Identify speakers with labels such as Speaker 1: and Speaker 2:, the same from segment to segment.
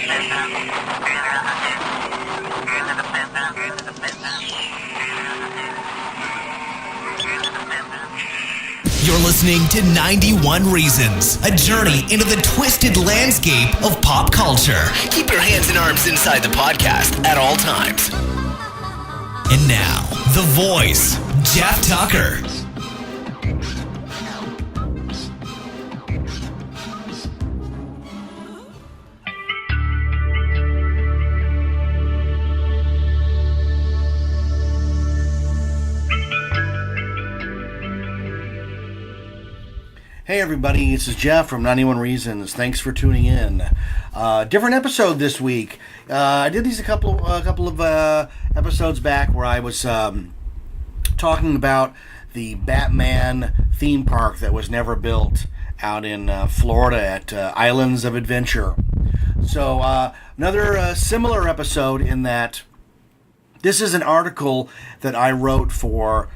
Speaker 1: You're listening to 91 Reasons, a journey into the twisted landscape of pop culture. Keep your hands and arms inside the podcast at all times. And now, the voice, Jeff Tucker.
Speaker 2: Hey everybody, this is Jeff from 91 Reasons. Thanks for tuning in. Different episode this week. I did these a couple of episodes back where I was talking about the Batman theme park that was never built out in Florida at Islands of Adventure. So another similar episode in that this is an article that I wrote for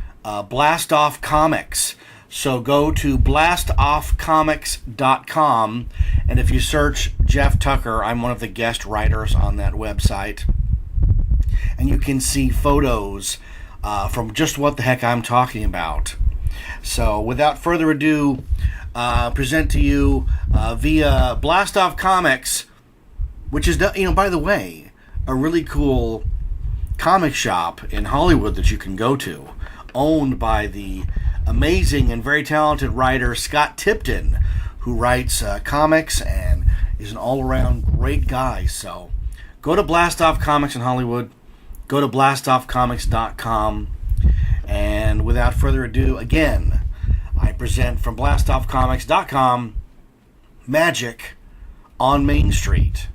Speaker 2: Blast Off Comics. So go to blastoffcomics.com, and if you search Jeff Tucker, I'm one of the guest writers on that website, and you can see photos from just what the heck I'm talking about. So without further ado, present to you via Blast Off Comics, which is, by the way, a really cool comic shop in Hollywood that you can go to, owned by the amazing and very talented writer Scott Tipton, who writes comics and is an all-around great guy. So go to Blast Off Comics in Hollywood, go to blastoffcomics.com, and without further ado, again, I present from blastoffcomics.com, Magic on Main Street.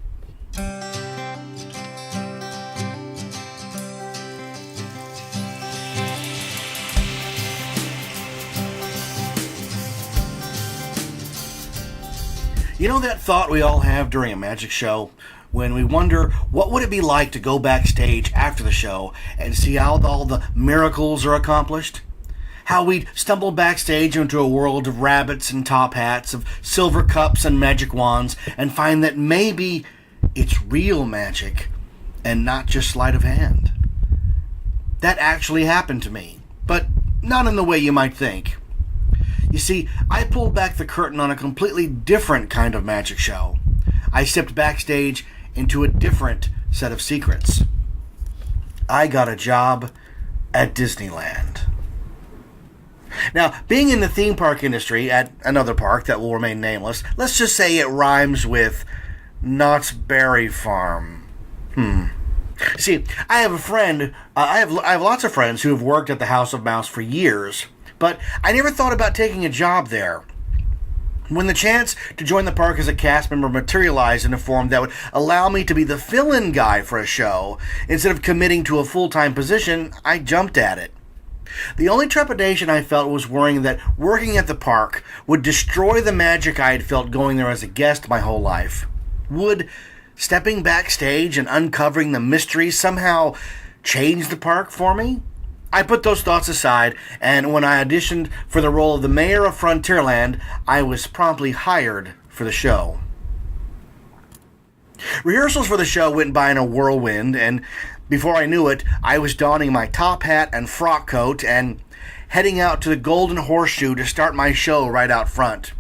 Speaker 2: You know that thought we all have during a magic show when we wonder what would it be like to go backstage after the show and see how all the miracles are accomplished? How we'd stumble backstage into a world of rabbits and top hats, of silver cups and magic wands, and find that maybe it's real magic and not just sleight of hand. That actually happened to me, but not in the way you might think. You see, I pulled back the curtain on a completely different kind of magic show. I stepped backstage into a different set of secrets. I got a job at Disneyland. Now, being in the theme park industry at another park that will remain nameless, let's just say it rhymes with Knott's Berry Farm. See, I have a friend, I have lots of friends who have worked at the House of Mouse for years, but I never thought about taking a job there. When the chance to join the park as a cast member materialized in a form that would allow me to be the fill-in guy for a show, instead of committing to a full-time position, I jumped at it. The only trepidation I felt was worrying that working at the park would destroy the magic I had felt going there as a guest my whole life. Would stepping backstage and uncovering the mysteries somehow change the park for me? I put those thoughts aside, and when I auditioned for the role of the mayor of Frontierland, I was promptly hired for the show. Rehearsals for the show went by in a whirlwind, and before I knew it, I was donning my top hat and frock coat and heading out to the Golden Horseshoe to start my show right out front.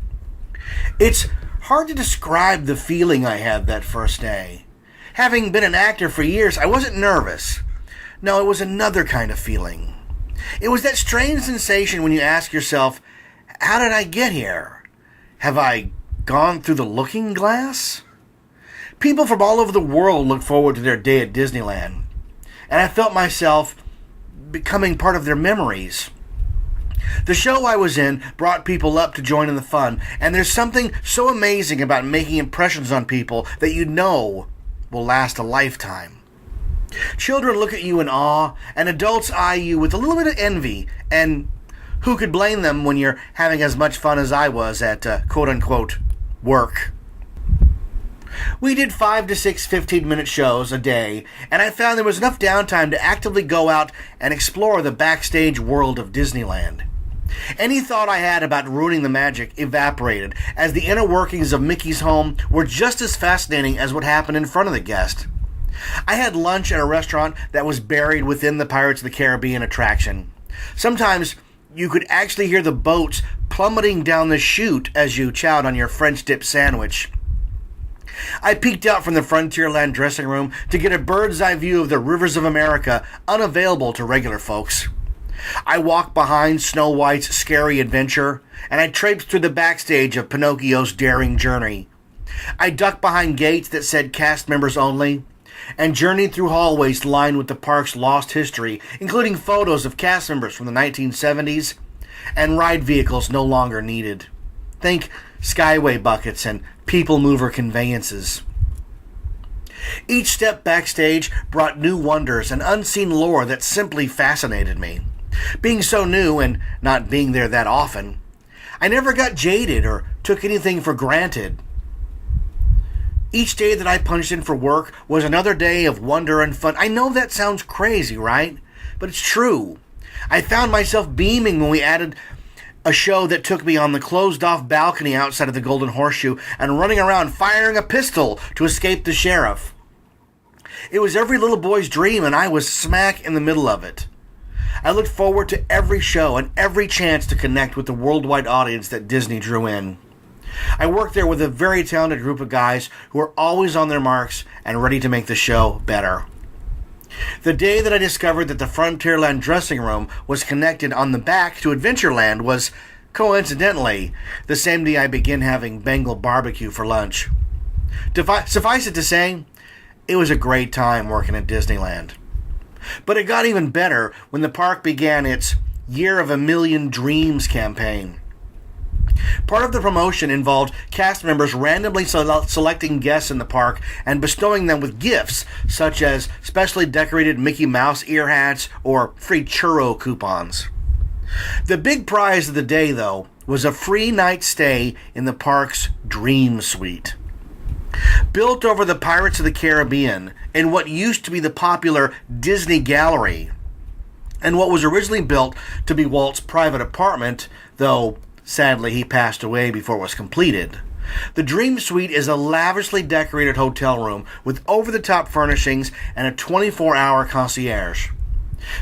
Speaker 2: It's hard to describe the feeling I had that first day. Having been an actor for years, I wasn't nervous. No, it was another kind of feeling. It was that strange sensation when you ask yourself, how did I get here? Have I gone through the looking glass? People from all over the world look forward to their day at Disneyland, and I felt myself becoming part of their memories. The show I was in brought people up to join in the fun, and there's something so amazing about making impressions on people that you know will last a lifetime. Children look at you in awe, and adults eye you with a little bit of envy, and who could blame them when you're having as much fun as I was at quote-unquote work. We did 5 to 6 15-minute shows a day, and I found there was enough downtime to actively go out and explore the backstage world of Disneyland. Any thought I had about ruining the magic evaporated, as the inner workings of Mickey's home were just as fascinating as what happened in front of the guest. I had lunch at a restaurant that was buried within the Pirates of the Caribbean attraction. Sometimes you could actually hear the boats plummeting down the chute as you chowed on your French dip sandwich. I peeked out from the Frontierland dressing room to get a bird's eye view of the rivers of America, unavailable to regular folks. I walked behind Snow White's scary adventure, and I traipsed through the backstage of Pinocchio's daring journey. I ducked behind gates that said cast members only, and journeyed through hallways lined with the park's lost history, including photos of cast members from the 1970s and ride vehicles no longer needed. Think Skyway buckets and people mover conveyances. Each step backstage brought new wonders and unseen lore that simply fascinated me. Being so new and not being there that often, I never got jaded or took anything for granted. Each day that I punched in for work was another day of wonder and fun. I know that sounds crazy, right? But it's true. I found myself beaming when we added a show that took me on the closed-off balcony outside of the Golden Horseshoe and running around firing a pistol to escape the sheriff. It was every little boy's dream, and I was smack in the middle of it. I looked forward to every show and every chance to connect with the worldwide audience that Disney drew in. I worked there with a very talented group of guys who were always on their marks and ready to make the show better. The day that I discovered that the Frontierland dressing room was connected on the back to Adventureland was, coincidentally, the same day I began having Bengal barbecue for lunch. Suffice it to say, it was a great time working at Disneyland. But it got even better when the park began its Year of a Million Dreams campaign. Part of the promotion involved cast members randomly selecting guests in the park and bestowing them with gifts, such as specially decorated Mickey Mouse ear hats or free churro coupons. The big prize of the day, though, was a free night stay in the park's Dream Suite. Built over the Pirates of the Caribbean in what used to be the popular Disney Gallery, and what was originally built to be Walt's private apartment, though sadly he passed away before it was completed. The Dream Suite is a lavishly decorated hotel room with over-the-top furnishings and a 24-hour concierge.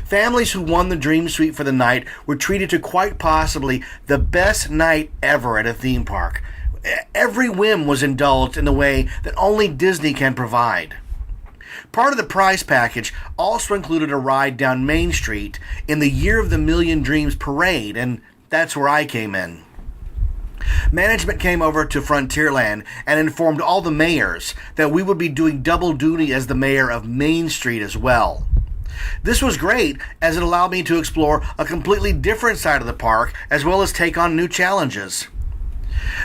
Speaker 2: Families who won the Dream Suite for the night were treated to quite possibly the best night ever at a theme park. Every whim was indulged in the way that only Disney can provide. Part of the prize package also included a ride down Main Street in the Year of the Million Dreams parade, and that's where I came in. Management came over to Frontierland and informed all the mayors that we would be doing double duty as the mayor of Main Street as well. This was great, as it allowed me to explore a completely different side of the park as well as take on new challenges.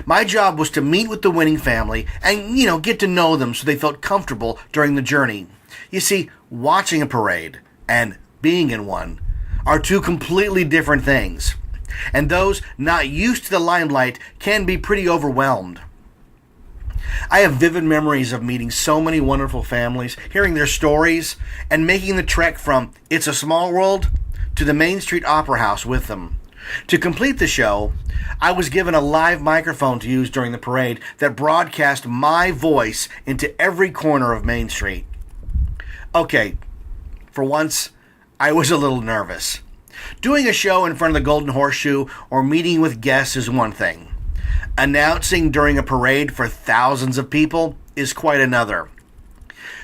Speaker 2: My job was to meet with the winning family and, get to know them so they felt comfortable during the journey. You see, watching a parade and being in one are two completely different things, and those not used to the limelight can be pretty overwhelmed. I have vivid memories of meeting so many wonderful families, hearing their stories, and making the trek from It's a Small World to the Main Street Opera House with them. To complete the show, I was given a live microphone to use during the parade that broadcast my voice into every corner of Main Street. Okay, for once, I was a little nervous. Doing a show in front of the Golden Horseshoe or meeting with guests is one thing. Announcing during a parade for thousands of people is quite another.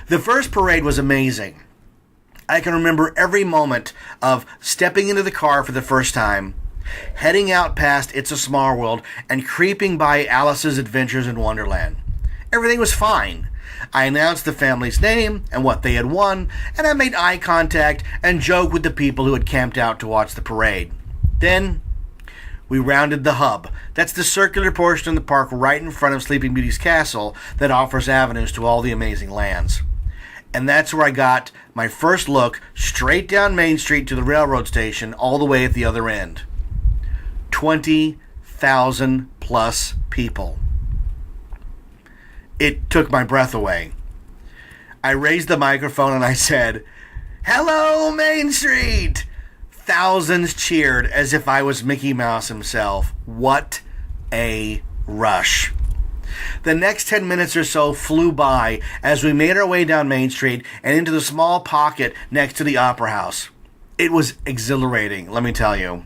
Speaker 2: The first parade was amazing. I can remember every moment of stepping into the car for the first time, heading out past It's a Small World, and creeping by Alice's Adventures in Wonderland. Everything was fine. I announced the family's name and what they had won, and I made eye contact and joked with the people who had camped out to watch the parade. Then, we rounded the hub. That's the circular portion of the park right in front of Sleeping Beauty's castle that offers avenues to all the amazing lands. And that's where I got my first look straight down Main Street to the railroad station all the way at the other end. 20,000 plus people. It took my breath away. I raised the microphone and I said, "Hello, Main Street! Thousands cheered as if I was Mickey Mouse himself. What a rush. The next 10 minutes or so flew by as we made our way down Main Street and into the small pocket next to the Opera House. It was exhilarating, let me tell you.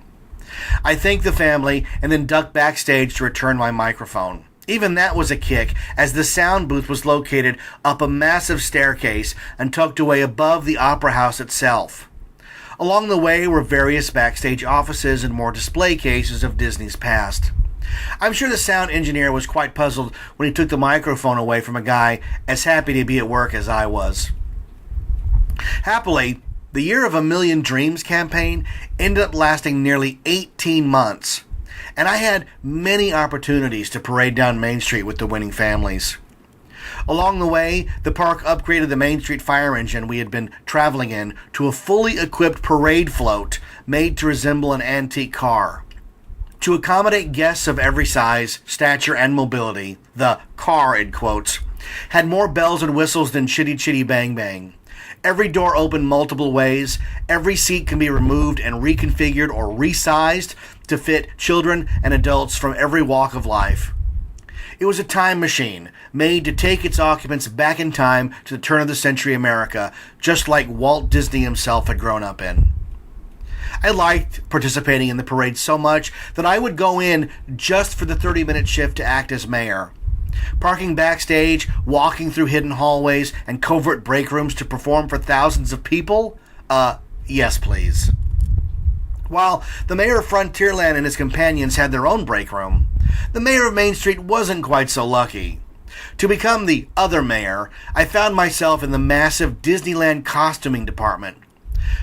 Speaker 2: I thanked the family and then ducked backstage to return my microphone. Even that was a kick, as the sound booth was located up a massive staircase and tucked away above the Opera House itself. Along the way were various backstage offices and more display cases of Disney's past. I'm sure the sound engineer was quite puzzled when he took the microphone away from a guy as happy to be at work as I was. Happily, the Year of a Million Dreams campaign ended up lasting nearly 18 months, and I had many opportunities to parade down Main Street with the winning families. Along the way, the park upgraded the Main Street fire engine we had been traveling in to a fully equipped parade float made to resemble an antique car. To accommodate guests of every size, stature, and mobility, the car, in quotes, had more bells and whistles than Chitty Chitty Bang Bang. Every door opened multiple ways, every seat can be removed and reconfigured or resized to fit children and adults from every walk of life. It was a time machine made to take its occupants back in time to the turn of the century America, just like Walt Disney himself had grown up in. I liked participating in the parade so much that I would go in just for the 30-minute shift to act as mayor. Parking backstage, walking through hidden hallways and covert break rooms to perform for thousands of people? Yes, please. While the mayor of Frontierland and his companions had their own break room, the mayor of Main Street wasn't quite so lucky. To become the other mayor, I found myself in the massive Disneyland costuming department.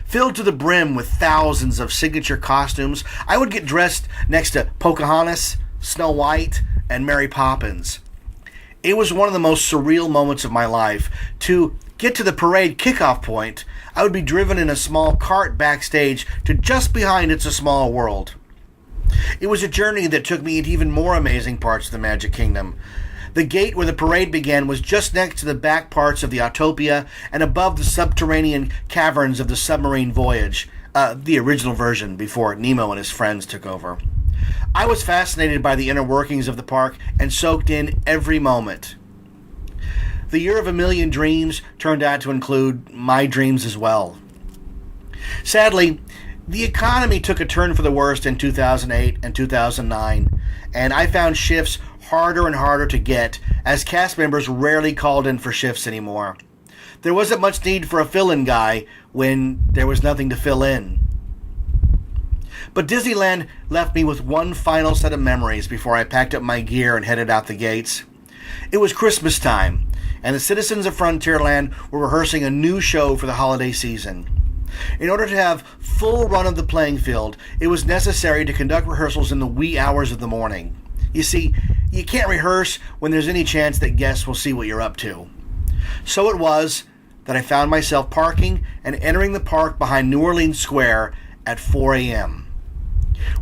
Speaker 2: Filled to the brim with thousands of signature costumes, I would get dressed next to Pocahontas, Snow White, and Mary Poppins. It was one of the most surreal moments of my life. To get to the parade kickoff point, I would be driven in a small cart backstage to just behind It's a Small World. It was a journey that took me into even more amazing parts of the Magic Kingdom. The gate where the parade began was just next to the back parts of the Autopia and above the subterranean caverns of the Submarine Voyage, the original version before Nemo and his friends took over. I was fascinated by the inner workings of the park and soaked in every moment. The Year of a Million Dreams turned out to include my dreams as well. Sadly, the economy took a turn for the worst in 2008 and 2009, and I found shifts harder and harder to get, as cast members rarely called in for shifts anymore. There wasn't much need for a fill-in guy when there was nothing to fill in. But Disneyland left me with one final set of memories before I packed up my gear and headed out the gates. It was Christmas time, and the citizens of Frontierland were rehearsing a new show for the holiday season. In order to have full run of the playing field, it was necessary to conduct rehearsals in the wee hours of the morning. You see, you can't rehearse when there's any chance that guests will see what you're up to. So it was that I found myself parking and entering the park behind New Orleans Square at 4 a.m.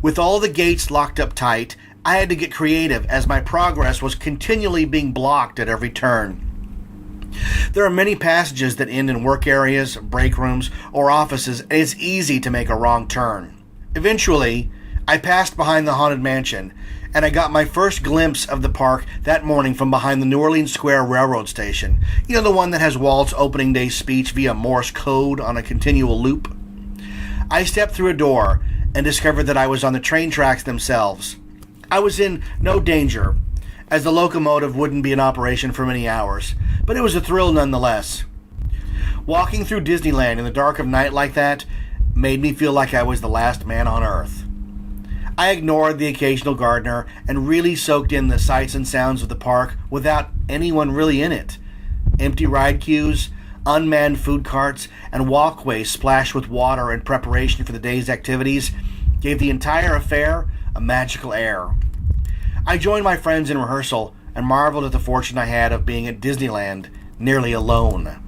Speaker 2: With all the gates locked up tight, I had to get creative as my progress was continually being blocked at every turn. There are many passages that end in work areas, break rooms, or offices, and it's easy to make a wrong turn. Eventually, I passed behind the Haunted Mansion, and I got my first glimpse of the park that morning from behind the New Orleans Square Railroad Station. You know, the one that has Walt's opening day speech via Morse code on a continual loop? I stepped through a door and discovered that I was on the train tracks themselves. I was in no danger, as the locomotive wouldn't be in operation for many hours, but it was a thrill nonetheless. Walking through Disneyland in the dark of night like that made me feel like I was the last man on Earth. I ignored the occasional gardener and really soaked in the sights and sounds of the park without anyone really in it. Empty ride queues, unmanned food carts, and walkways splashed with water in preparation for the day's activities gave the entire affair a magical air. I joined my friends in rehearsal and marveled at the fortune I had of being at Disneyland nearly alone.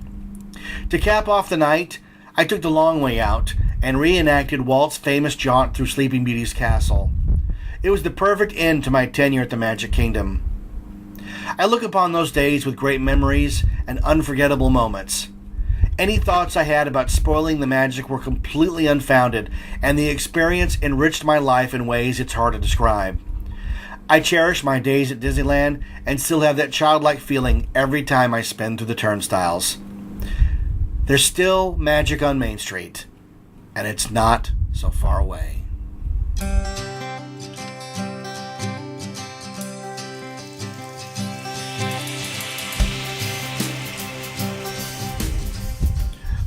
Speaker 2: To cap off the night, I took the long way out and reenacted Walt's famous jaunt through Sleeping Beauty's castle. It was the perfect end to my tenure at the Magic Kingdom. I look upon those days with great memories and unforgettable moments. Any thoughts I had about spoiling the magic were completely unfounded, and the experience enriched my life in ways it's hard to describe. I cherish my days at Disneyland and still have that childlike feeling every time I spin through the turnstiles. There's still magic on Main Street, and it's not so far away.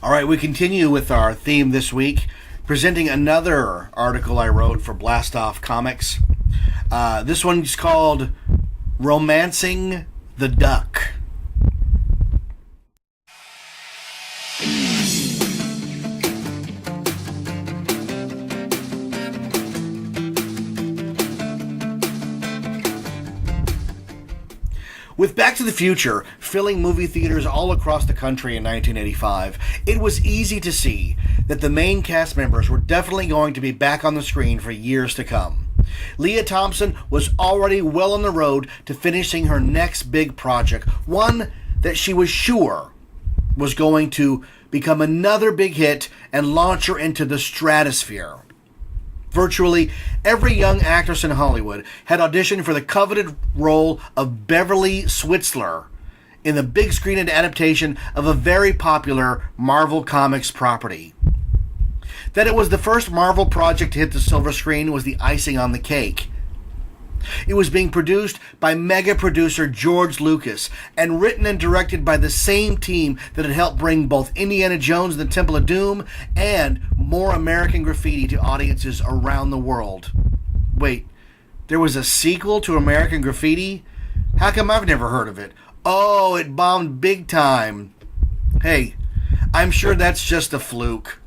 Speaker 2: All right, we continue with our theme this week, presenting another article I wrote for Blastoff Comics. This one's called Romancing the Duck. With Back to the Future filling movie theaters all across the country in 1985, it was easy to see that the main cast members were definitely going to be back on the screen for years to come. Lea Thompson was already well on the road to finishing her next big project, one that she was sure was going to become another big hit and launch her into the stratosphere. Virtually every young actress in Hollywood had auditioned for the coveted role of Beverly Switzler in the big screen adaptation of a very popular Marvel Comics property. That it was the first Marvel project to hit the silver screen was the icing on the cake. It was being produced by mega producer George Lucas and written and directed by the same team that had helped bring both Indiana Jones and the Temple of Doom and More American Graffiti to audiences around the world. Wait, there was a sequel to American Graffiti? How come I've never heard of it? Oh, it bombed big time. Hey, I'm sure that's just a fluke.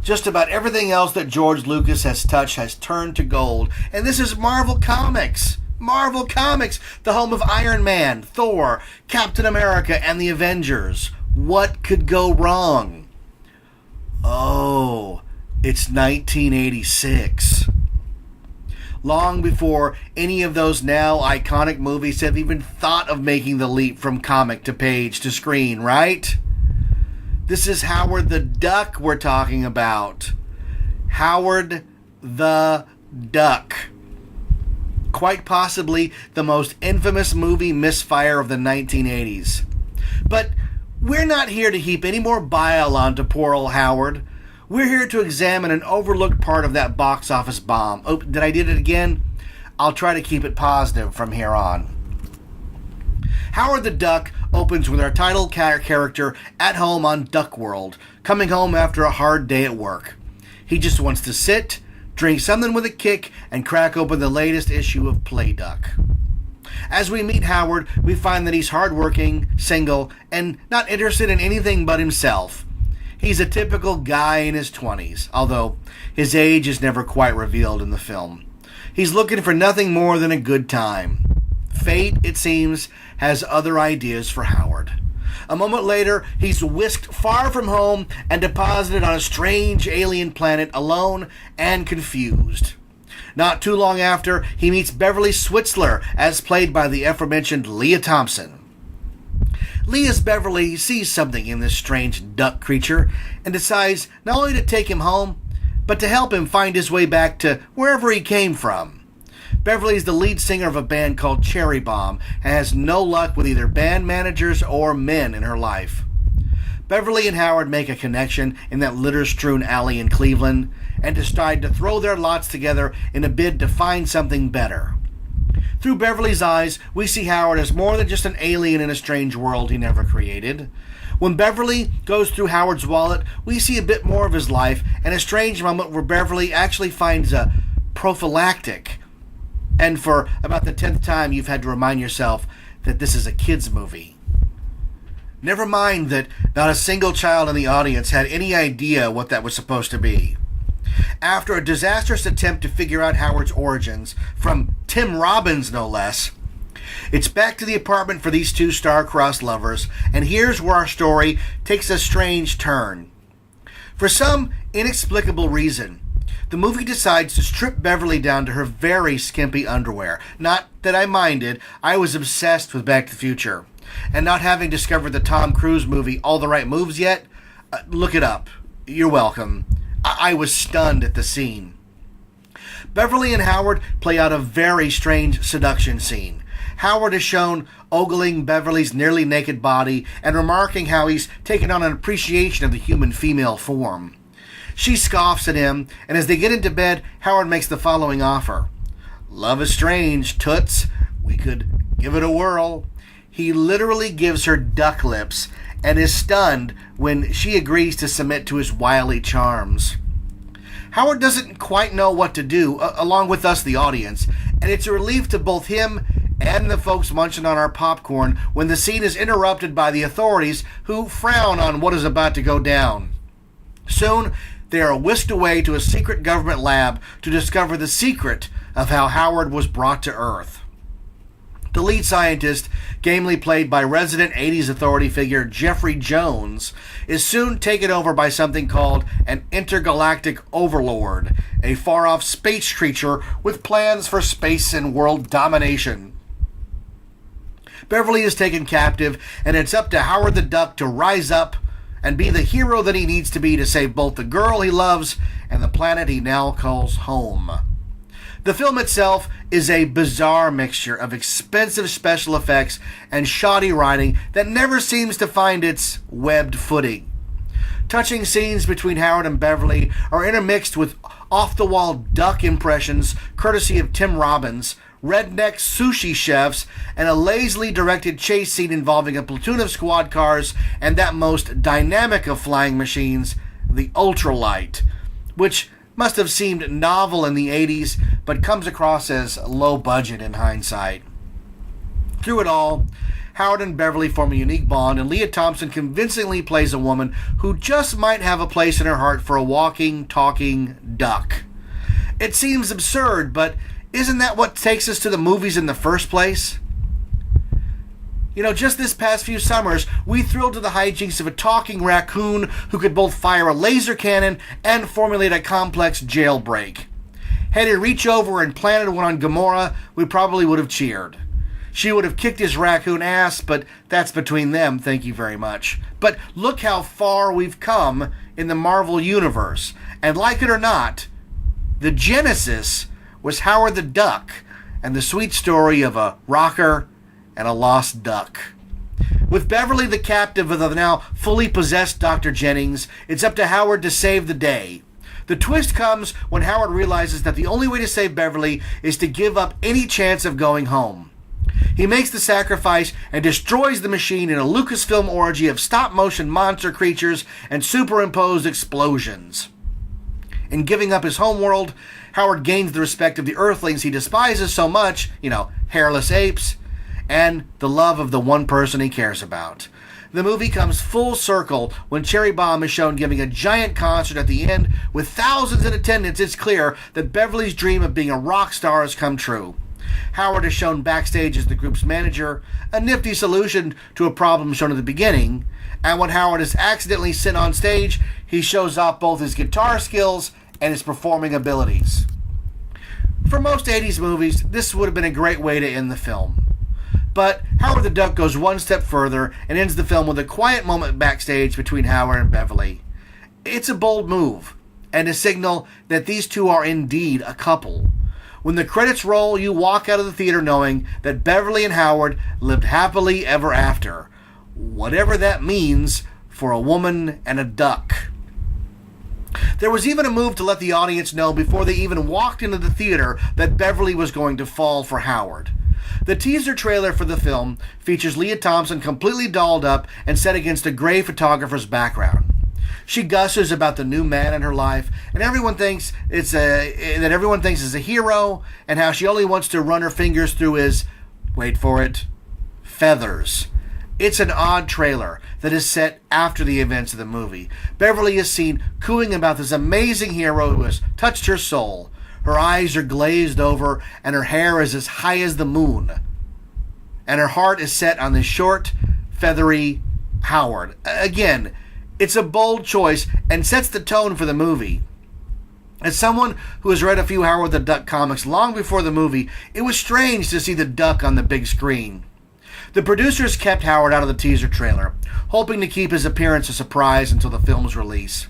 Speaker 2: Just about everything else that George Lucas has touched has turned to gold. And this is Marvel Comics. Marvel Comics, the home of Iron Man, Thor, Captain America, and the Avengers. What could go wrong? Oh, it's 1986. Long before any of those now iconic movies have even thought of making the leap from comic to page to screen, right? This is Howard the Duck we're talking about. Howard the Duck. Quite possibly the most infamous movie misfire of the 1980s. But we're not here to heap any more bile onto poor old Howard. We're here to examine an overlooked part of that box office bomb. Oh, did I did it again? I'll try to keep it positive from here on. Howard the Duck opens with our title character at home on Duck World, coming home after a hard day at work. He just wants to sit, drink something with a kick, and crack open the latest issue of Play Duck. As we meet Howard, we find that he's hardworking, single, and not interested in anything but himself. He's a typical guy in his 20s, although his age is never quite revealed in the film. He's looking for nothing more than a good time. Fate, it seems, has other ideas for Howard. A moment later, he's whisked far from home and deposited on a strange alien planet alone and confused. Not too long after, he meets Beverly Switzler, as played by the aforementioned Lea Thompson. Lea's Beverly sees something in this strange duck creature and decides not only to take him home, but to help him find his way back to wherever he came from. Beverly is the lead singer of a band called Cherry Bomb and has no luck with either band managers or men in her life. Beverly and Howard make a connection in that litter-strewn alley in Cleveland and decide to throw their lots together in a bid to find something better. Through Beverly's eyes, we see Howard as more than just an alien in a strange world he never created. When Beverly goes through Howard's wallet, we see a bit more of his life and a strange moment where Beverly actually finds a prophylactic. And for about the 10th time, you've had to remind yourself that this is a kid's movie. Never mind that not a single child in the audience had any idea what that was supposed to be. After a disastrous attempt to figure out Howard's origins, from Tim Robbins no less, it's back to the apartment for these two star-crossed lovers, and here's where our story takes a strange turn. For some inexplicable reason, the movie decides to strip Beverly down to her very skimpy underwear. Not that I minded, I was obsessed with Back to the Future. And not having discovered the Tom Cruise movie All the Right Moves yet, look it up. You're welcome. I was stunned at the scene. Beverly and Howard play out a very strange seduction scene. Howard is shown ogling Beverly's nearly naked body and remarking how he's taken on an appreciation of the human female form. She scoffs at him, and as they get into bed, Howard makes the following offer. "Love is strange, toots. We could give it a whirl." He literally gives her duck lips and is stunned when she agrees to submit to his wily charms. Howard doesn't quite know what to do, along with us, the audience, and it's a relief to both him and the folks munching on our popcorn when the scene is interrupted by the authorities who frown on what is about to go down. Soon, they are whisked away to a secret government lab to discover the secret of how Howard was brought to Earth. The lead scientist, gamely played by resident 80s authority figure Jeffrey Jones, is soon taken over by something called an intergalactic overlord, a far-off space creature with plans for space and world domination. Beverly is taken captive, and it's up to Howard the Duck to rise up and be the hero that he needs to be to save both the girl he loves and the planet he now calls home. The film itself is a bizarre mixture of expensive special effects and shoddy writing that never seems to find its webbed footing. Touching scenes between Howard and Beverly are intermixed with off-the-wall duck impressions courtesy of Tim Robbins, redneck sushi chefs, and a lazily directed chase scene involving a platoon of squad cars and that most dynamic of flying machines, the Ultralight, which must have seemed novel in the 80s, but comes across as low budget in hindsight. Through it all, Howard and Beverly form a unique bond, and Leah Thompson convincingly plays a woman who just might have a place in her heart for a walking, talking duck. It seems absurd, but isn't that what takes us to the movies in the first place? You know, just this past few summers, we thrilled to the hijinks of a talking raccoon who could both fire a laser cannon and formulate a complex jailbreak. Had he reached over and planted one on Gamora, we probably would have cheered. She would have kicked his raccoon ass, but that's between them, thank you very much. But look how far we've come in the Marvel Universe. And like it or not, the genesis was Howard the Duck and the sweet story of a rocker and a lost duck. With Beverly the captive of the now fully possessed Dr. Jennings, it's up to Howard to save the day. The twist comes when Howard realizes that the only way to save Beverly is to give up any chance of going home. He makes the sacrifice and destroys the machine in a Lucasfilm orgy of stop-motion monster creatures and superimposed explosions. In giving up his homeworld, Howard gains the respect of the Earthlings he despises so much, hairless apes, and the love of the one person he cares about. The movie comes full circle when Cherry Bomb is shown giving a giant concert at the end. With thousands in attendance, it's clear that Beverly's dream of being a rock star has come true. Howard is shown backstage as the group's manager, a nifty solution to a problem shown at the beginning, and when Howard is accidentally sent on stage, he shows off both his guitar skills and his performing abilities. For most 80s movies, this would have been a great way to end the film. But Howard the Duck goes one step further and ends the film with a quiet moment backstage between Howard and Beverly. It's a bold move, and a signal that these two are indeed a couple. When the credits roll, you walk out of the theater knowing that Beverly and Howard lived happily ever after, whatever that means for a woman and a duck. There was even a move to let the audience know before they even walked into the theater that Beverly was going to fall for Howard. The teaser trailer for the film features Leah Thompson completely dolled up and set against a gray photographer's background. She gushes about the new man in her life, and everyone thinks is a hero, and how she only wants to run her fingers through his, wait for it, feathers. It's an odd trailer that is set after the events of the movie. Beverly is seen cooing about this amazing hero who has touched her soul. Her eyes are glazed over, and her hair is as high as the moon. And her heart is set on this short, feathery Howard. Again, it's a bold choice and sets the tone for the movie. As someone who has read a few Howard the Duck comics long before the movie, it was strange to see the duck on the big screen. The producers kept Howard out of the teaser trailer, hoping to keep his appearance a surprise until the film's release.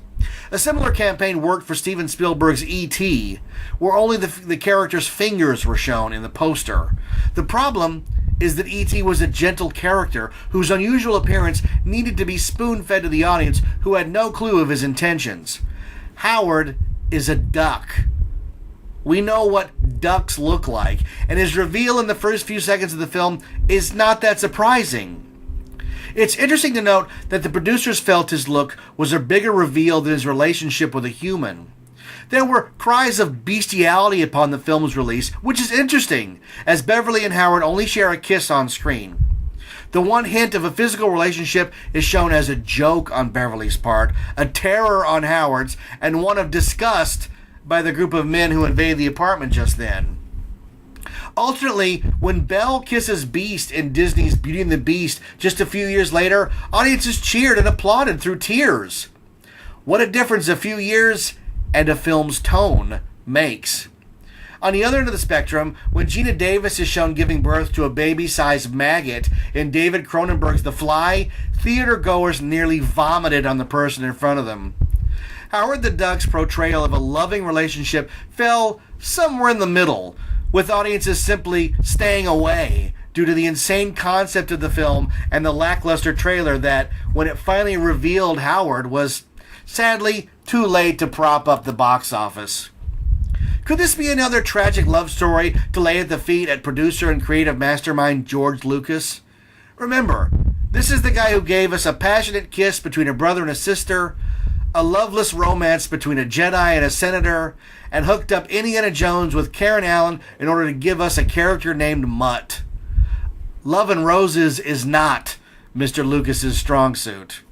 Speaker 2: A similar campaign worked for Steven Spielberg's E.T., where only the character's fingers were shown in the poster. The problem is that E.T. was a gentle character whose unusual appearance needed to be spoon-fed to the audience who had no clue of his intentions. Howard is a duck. We know what ducks look like, and his reveal in the first few seconds of the film is not that surprising. It's interesting to note that the producers felt his look was a bigger reveal than his relationship with a human. There were cries of bestiality upon the film's release, which is interesting, as Beverly and Howard only share a kiss on screen. The one hint of a physical relationship is shown as a joke on Beverly's part, a terror on Howard's, and one of disgust by the group of men who invade the apartment just then. Alternately, when Belle kisses Beast in Disney's Beauty and the Beast just a few years later, audiences cheered and applauded through tears. What a difference a few years and a film's tone makes. On the other end of the spectrum, when Gina Davis is shown giving birth to a baby-sized maggot in David Cronenberg's The Fly, theater goers nearly vomited on the person in front of them. Howard the Duck's portrayal of a loving relationship fell somewhere in the middle, with audiences simply staying away due to the insane concept of the film and the lackluster trailer that, when it finally revealed Howard, was sadly too late to prop up the box office. Could this be another tragic love story to lay at the feet at producer and creative mastermind George Lucas? Remember, this is the guy who gave us a passionate kiss between a brother and a sister, a loveless romance between a Jedi and a senator, and hooked up Indiana Jones with Karen Allen in order to give us a character named Mutt. Love and Roses is not Mr. Lucas's strong suit.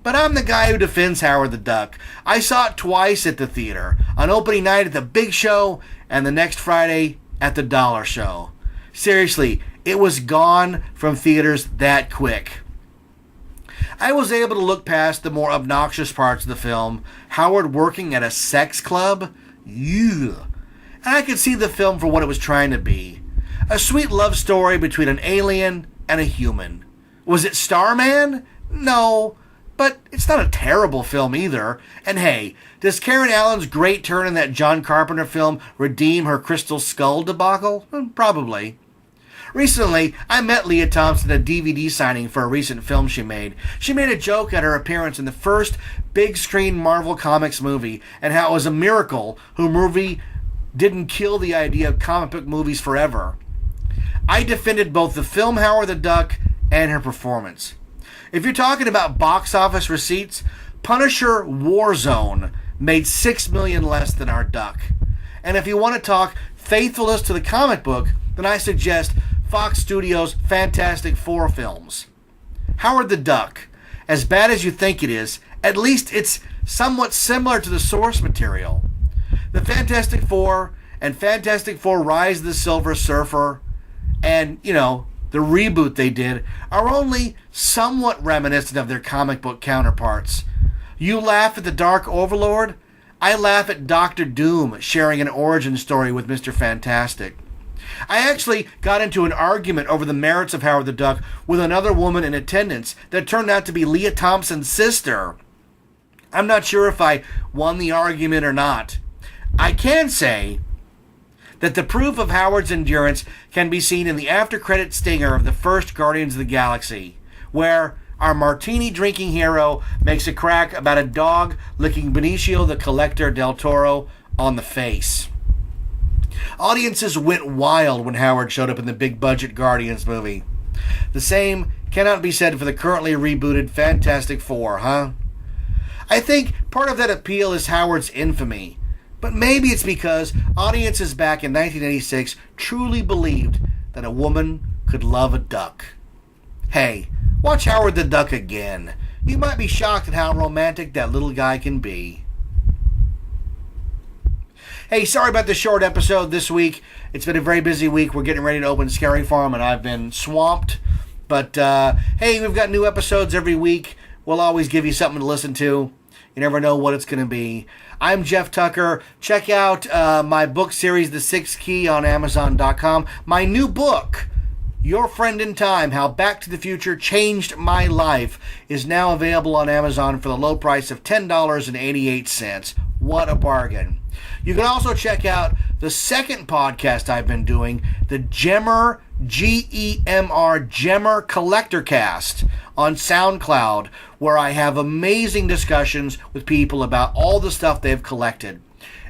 Speaker 2: But I'm the guy who defends Howard the Duck. I saw it twice at the theater, on opening night at the Big Show and the next Friday at the Dollar Show. Seriously, it was gone from theaters that quick. I was able to look past the more obnoxious parts of the film, Howard working at a sex club, and I could see the film for what it was trying to be. A sweet love story between an alien and a human. Was it Starman? No, but it's not a terrible film either. And hey, does Karen Allen's great turn in that John Carpenter film redeem her Crystal Skull debacle? Probably. Recently, I met Leah Thompson at a DVD signing for a recent film she made. She made a joke at her appearance in the first big-screen Marvel Comics movie and how it was a miracle her movie didn't kill the idea of comic book movies forever. I defended both the film Howard the Duck and her performance. If you're talking about box office receipts, Punisher Warzone made $6 million less than our Duck. And if you want to talk faithfulness to the comic book, then I suggest Fox Studios' Fantastic Four films. Howard the Duck, as bad as you think it is, at least it's somewhat similar to the source material. The Fantastic Four and Fantastic Four Rise of the Silver Surfer and, the reboot they did are only somewhat reminiscent of their comic book counterparts. You laugh at the Dark Overlord, I laugh at Doctor Doom sharing an origin story with Mr. Fantastic. I actually got into an argument over the merits of Howard the Duck with another woman in attendance that turned out to be Leah Thompson's sister. I'm not sure if I won the argument or not. I can say that the proof of Howard's endurance can be seen in the after-credit stinger of the first Guardians of the Galaxy, where our martini-drinking hero makes a crack about a dog licking Benicio the Collector del Toro on the face. Audiences went wild when Howard showed up in the big-budget Guardians movie. The same cannot be said for the currently rebooted Fantastic Four, huh? I think part of that appeal is Howard's infamy, but maybe it's because audiences back in 1986 truly believed that a woman could love a duck. Hey, watch Howard the Duck again. You might be shocked at how romantic that little guy can be. Hey, sorry about the short episode this week. It's been a very busy week. We're getting ready to open Scary Farm, and I've been swamped. But, hey, we've got new episodes every week. We'll always give you something to listen to. You never know what it's going to be. I'm Jeff Tucker. Check out my book series, The Sixth Key, on Amazon.com. My new book, Your Friend in Time, How Back to the Future Changed My Life, is now available on Amazon for the low price of $10.88. What a bargain. You can also check out the second podcast I've been doing, the Gemmer, G-E-M-R, Gemmer Collector Cast on SoundCloud, where I have amazing discussions with people about all the stuff they've collected.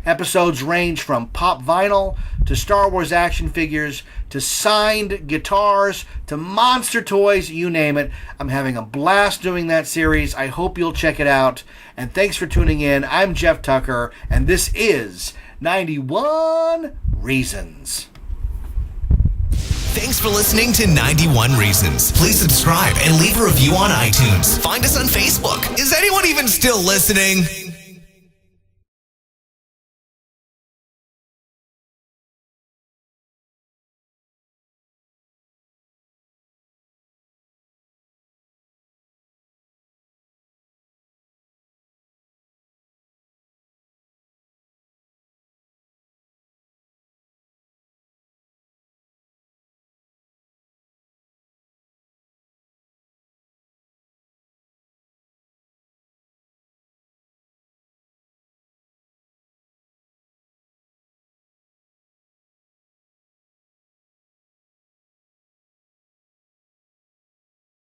Speaker 2: Episodes range from pop vinyl to Star Wars action figures to signed guitars to monster toys, you name it. I'm having a blast doing that series. I hope you'll check it out. And thanks for tuning in. I'm Jeff Tucker, and this is 91 Reasons.
Speaker 1: Thanks for listening to 91 Reasons. Please subscribe and leave a review on iTunes. Find us on Facebook. Is anyone even still listening?